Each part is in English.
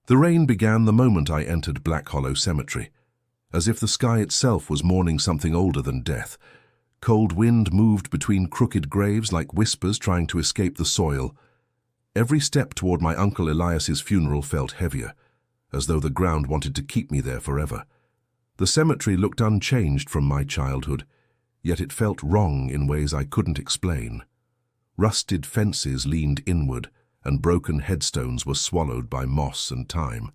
The rain began the moment I entered Black Hollow Cemetery, as if the sky itself was mourning something older than death. Cold wind moved between crooked graves like whispers trying to escape the soil. Every step toward my Uncle Elias's funeral felt heavier, as though the ground wanted to keep me there forever. The cemetery looked unchanged from my childhood, yet it felt wrong in ways I couldn't explain. Rusted fences leaned inward, and broken headstones were swallowed by moss and time.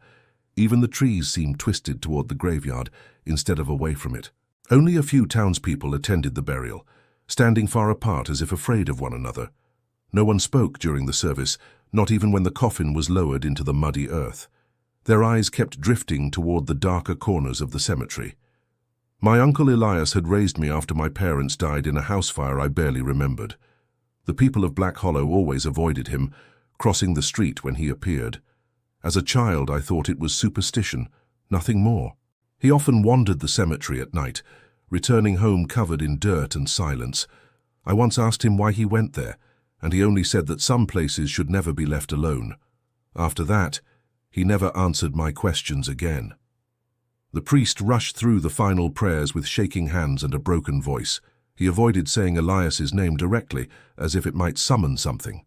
Even the trees seemed twisted toward the graveyard instead of away from it. Only a few townspeople attended the burial, standing far apart as if afraid of one another. No one spoke during the service, not even when the coffin was lowered into the muddy earth. Their eyes kept drifting toward the darker corners of the cemetery. My Uncle Elias had raised me after my parents died in a house fire I barely remembered. The people of Black Hollow always avoided him, crossing the street when he appeared. As a child, I thought it was superstition, nothing more. He often wandered the cemetery at night, returning home covered in dirt and silence. I once asked him why he went there, and he only said that some places should never be left alone. After that, he never answered my questions again. The priest rushed through the final prayers with shaking hands and a broken voice. He avoided saying Elias's name directly, as if it might summon something.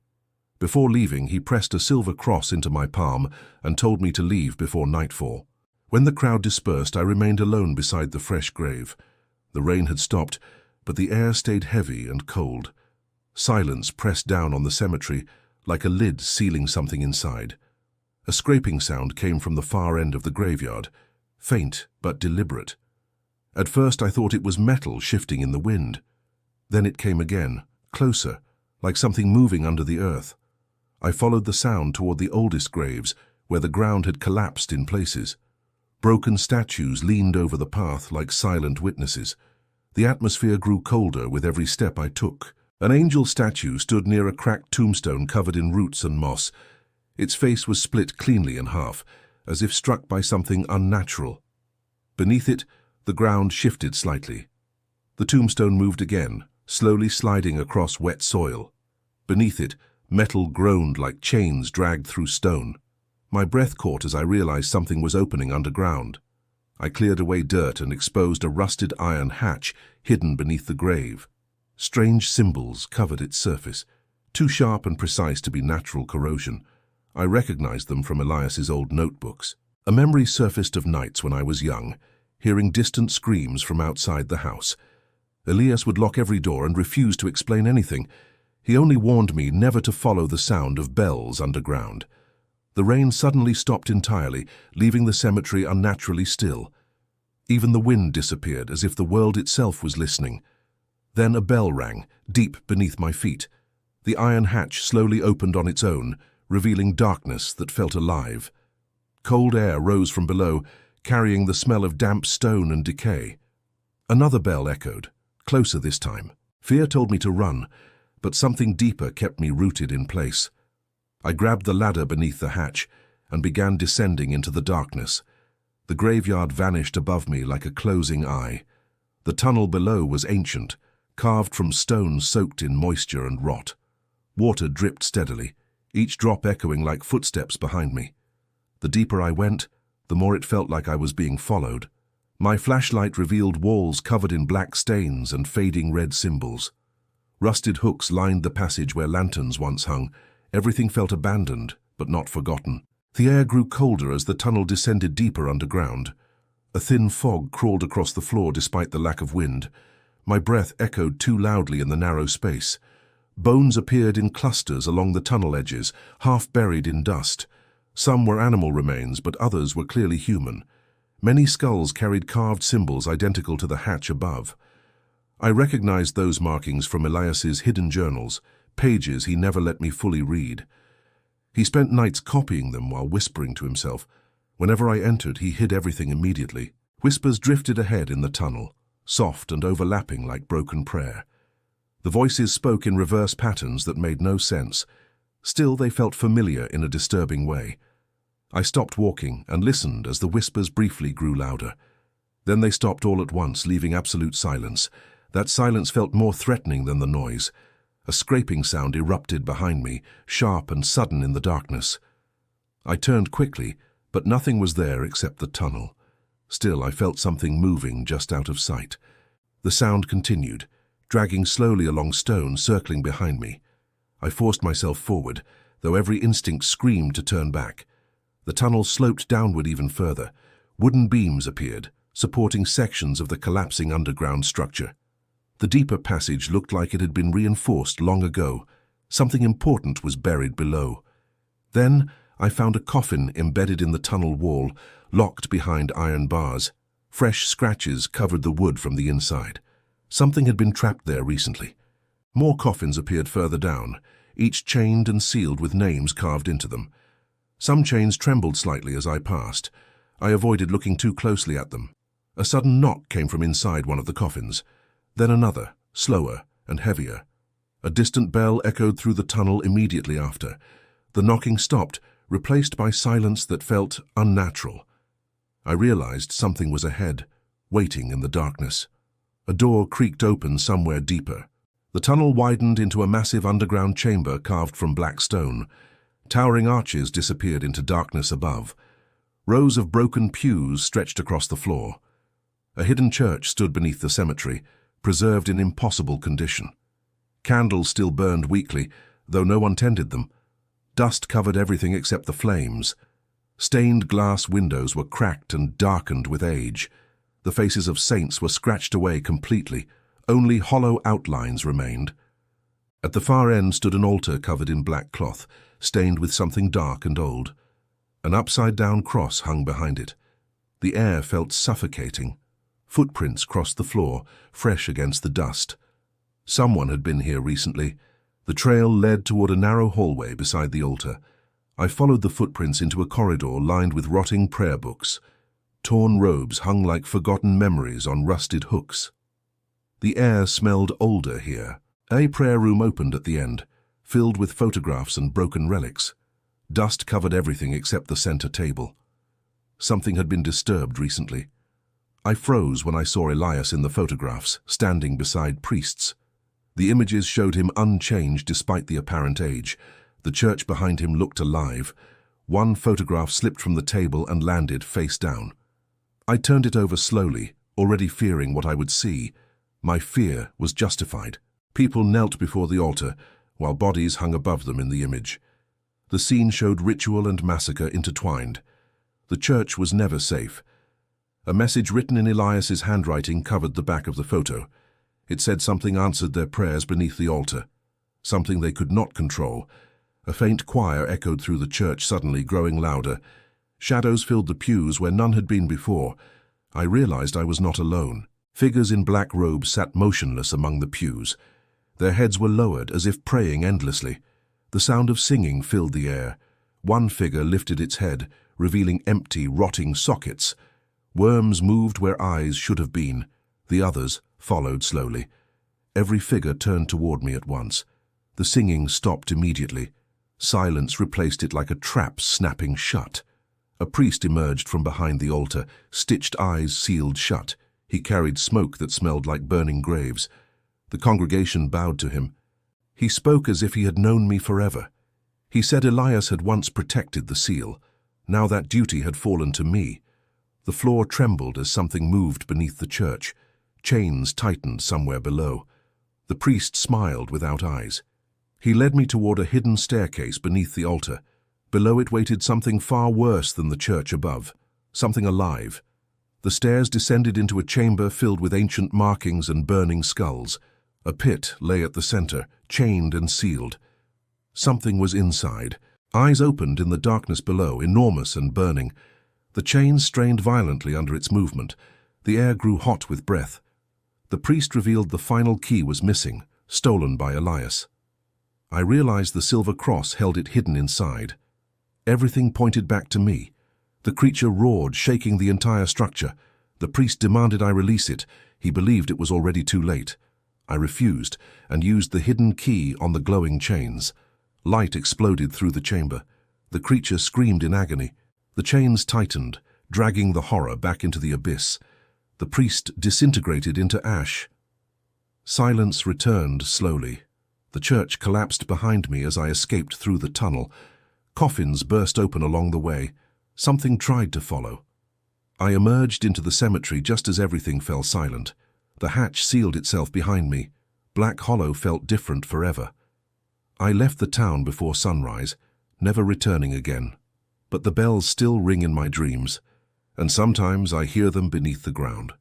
Before leaving, he pressed a silver cross into my palm and told me to leave before nightfall. When the crowd dispersed, I remained alone beside the fresh grave. The rain had stopped, but the air stayed heavy and cold. Silence pressed down on the cemetery, like a lid sealing something inside. A scraping sound came from the far end of the graveyard, faint but deliberate. At first I thought it was metal shifting in the wind. Then it came again, closer, like something moving under the earth. I followed the sound toward the oldest graves, where the ground had collapsed in places. Broken statues leaned over the path like silent witnesses. The atmosphere grew colder with every step I took. An angel statue stood near a cracked tombstone covered in roots and moss. Its face was split cleanly in half, as if struck by something unnatural. Beneath it, the ground shifted slightly. The tombstone moved again, slowly sliding across wet soil. Beneath it, metal groaned like chains dragged through stone. My breath caught as I realized something was opening underground. I cleared away dirt and exposed a rusted iron hatch hidden beneath the grave. Strange symbols covered its surface, too sharp and precise to be natural corrosion. I recognized them from Elias's old notebooks. A memory surfaced of nights when I was young, hearing distant screams from outside the house. Elias would lock every door and refuse to explain anything. He only warned me never to follow the sound of bells underground. The rain suddenly stopped entirely, leaving the cemetery unnaturally still. Even the wind disappeared, as if the world itself was listening. Then a bell rang, deep beneath my feet. The iron hatch slowly opened on its own, revealing darkness that felt alive. Cold air rose from below, carrying the smell of damp stone and decay. Another bell echoed, closer this time. Fear told me to run, but something deeper kept me rooted in place. I grabbed the ladder beneath the hatch and began descending into the darkness. The graveyard vanished above me like a closing eye. The tunnel below was ancient, carved from stone soaked in moisture and rot. Water dripped steadily, each drop echoing like footsteps behind me. The deeper I went, the more it felt like I was being followed. My flashlight revealed walls covered in black stains and fading red symbols. Rusted hooks lined the passage where lanterns once hung. Everything felt abandoned, but not forgotten. The air grew colder as the tunnel descended deeper underground. A thin fog crawled across the floor despite the lack of wind. My breath echoed too loudly in the narrow space. Bones appeared in clusters along the tunnel edges, half buried in dust. Some were animal remains, but others were clearly human. Many skulls carried carved symbols identical to the hatch above. I recognized those markings from Elias's hidden journals, pages he never let me fully read. He spent nights copying them while whispering to himself. Whenever I entered, he hid everything immediately. Whispers drifted ahead in the tunnel, soft and overlapping like broken prayer. The voices spoke in reverse patterns that made no sense. Still, they felt familiar in a disturbing way. I stopped walking and listened as the whispers briefly grew louder. Then they stopped all at once, leaving absolute silence. That silence felt more threatening than the noise. A scraping sound erupted behind me, sharp and sudden in the darkness. I turned quickly, But nothing was there except the tunnel. Still, I felt something moving just out of sight. The sound continued, dragging slowly along stone, circling behind me. I forced myself forward, though every instinct screamed to turn back. The tunnel sloped downward even further. Wooden beams appeared, supporting sections of the collapsing underground structure. The deeper passage looked like it had been reinforced long ago. Something important was buried below. Then I found a coffin embedded in the tunnel wall, locked behind iron bars. Fresh scratches covered the wood from the inside. Something had been trapped there recently. More coffins appeared further down, each chained and sealed with names carved into them. Some chains trembled slightly as I passed. I avoided looking too closely at them. A sudden knock came from inside one of the coffins. Then another, slower and heavier. A distant bell echoed through the tunnel immediately after. The knocking stopped, replaced by silence that felt unnatural. I realized something was ahead, waiting in the darkness. A door creaked open somewhere deeper. The tunnel widened into a massive underground chamber carved from black stone. Towering arches disappeared into darkness above. Rows of broken pews stretched across the floor. A hidden church stood beneath the cemetery, preserved in impossible condition. Candles still burned weakly, though no one tended them. Dust covered everything except the flames. Stained glass windows were cracked and darkened with age. The faces of saints were scratched away completely. Only hollow outlines remained. At the far end stood an altar covered in black cloth, stained with something dark and old. An upside-down cross hung behind it. The air felt suffocating. Footprints crossed the floor, fresh against the dust. Someone had been here recently. The trail led toward a narrow hallway beside the altar. I followed the footprints into a corridor lined with rotting prayer books. Torn robes hung like forgotten memories on rusted hooks. The air smelled older here. A prayer room opened at the end, filled with photographs and broken relics. Dust covered everything except the center table. Something had been disturbed recently. I froze when I saw Elias in the photographs, standing beside priests. The images showed him unchanged despite the apparent age. The church behind him looked alive. One photograph slipped from the table and landed face down. I turned it over slowly, already fearing what I would see. My fear was justified. People knelt before the altar, while bodies hung above them in the image. The scene showed ritual and massacre intertwined. The church was never safe. A message written in Elias's handwriting covered the back of the photo. It said something answered their prayers beneath the altar, something they could not control. A faint choir echoed through the church, suddenly growing louder. Shadows filled the pews where none had been before. I realized I was not alone. Figures in black robes sat motionless among the pews. Their heads were lowered, as if praying endlessly. The sound of singing filled the air. One figure lifted its head, revealing empty, rotting sockets. Worms moved where eyes should have been. The others followed slowly. Every figure turned toward me at once. The singing stopped immediately. Silence replaced it like a trap snapping shut. A priest emerged from behind the altar, stitched eyes sealed shut. He carried smoke that smelled like burning graves. The congregation bowed to him. He spoke as if he had known me forever. He said Elias had once protected the seal. Now that duty had fallen to me. The floor trembled as something moved beneath the church. Chains tightened somewhere below. The priest smiled without eyes. He led me toward a hidden staircase beneath the altar. Below it waited something far worse than the church above, something alive. The stairs descended into a chamber filled with ancient markings and burning skulls. A pit lay at the center, chained and sealed. Something was inside. Eyes opened in the darkness below, enormous and burning. The chains strained violently under its movement. The air grew hot with breath. The priest revealed the final key was missing, stolen by Elias. I realized the silver cross held it hidden inside. Everything pointed back to me. The creature roared, shaking the entire structure. The priest demanded I release it. He believed it was already too late. I refused and used the hidden key on the glowing chains. Light exploded through the chamber. The creature screamed in agony. The chains tightened, dragging the horror back into the abyss. The priest disintegrated into ash. Silence returned slowly. The church collapsed behind me as I escaped through the tunnel. Coffins burst open along the way. Something tried to follow. I emerged into the cemetery just as everything fell silent. The hatch sealed itself behind me. Black Hollow felt different forever. I left the town before sunrise, never returning again. But the bells still ring in my dreams, and sometimes I hear them beneath the ground.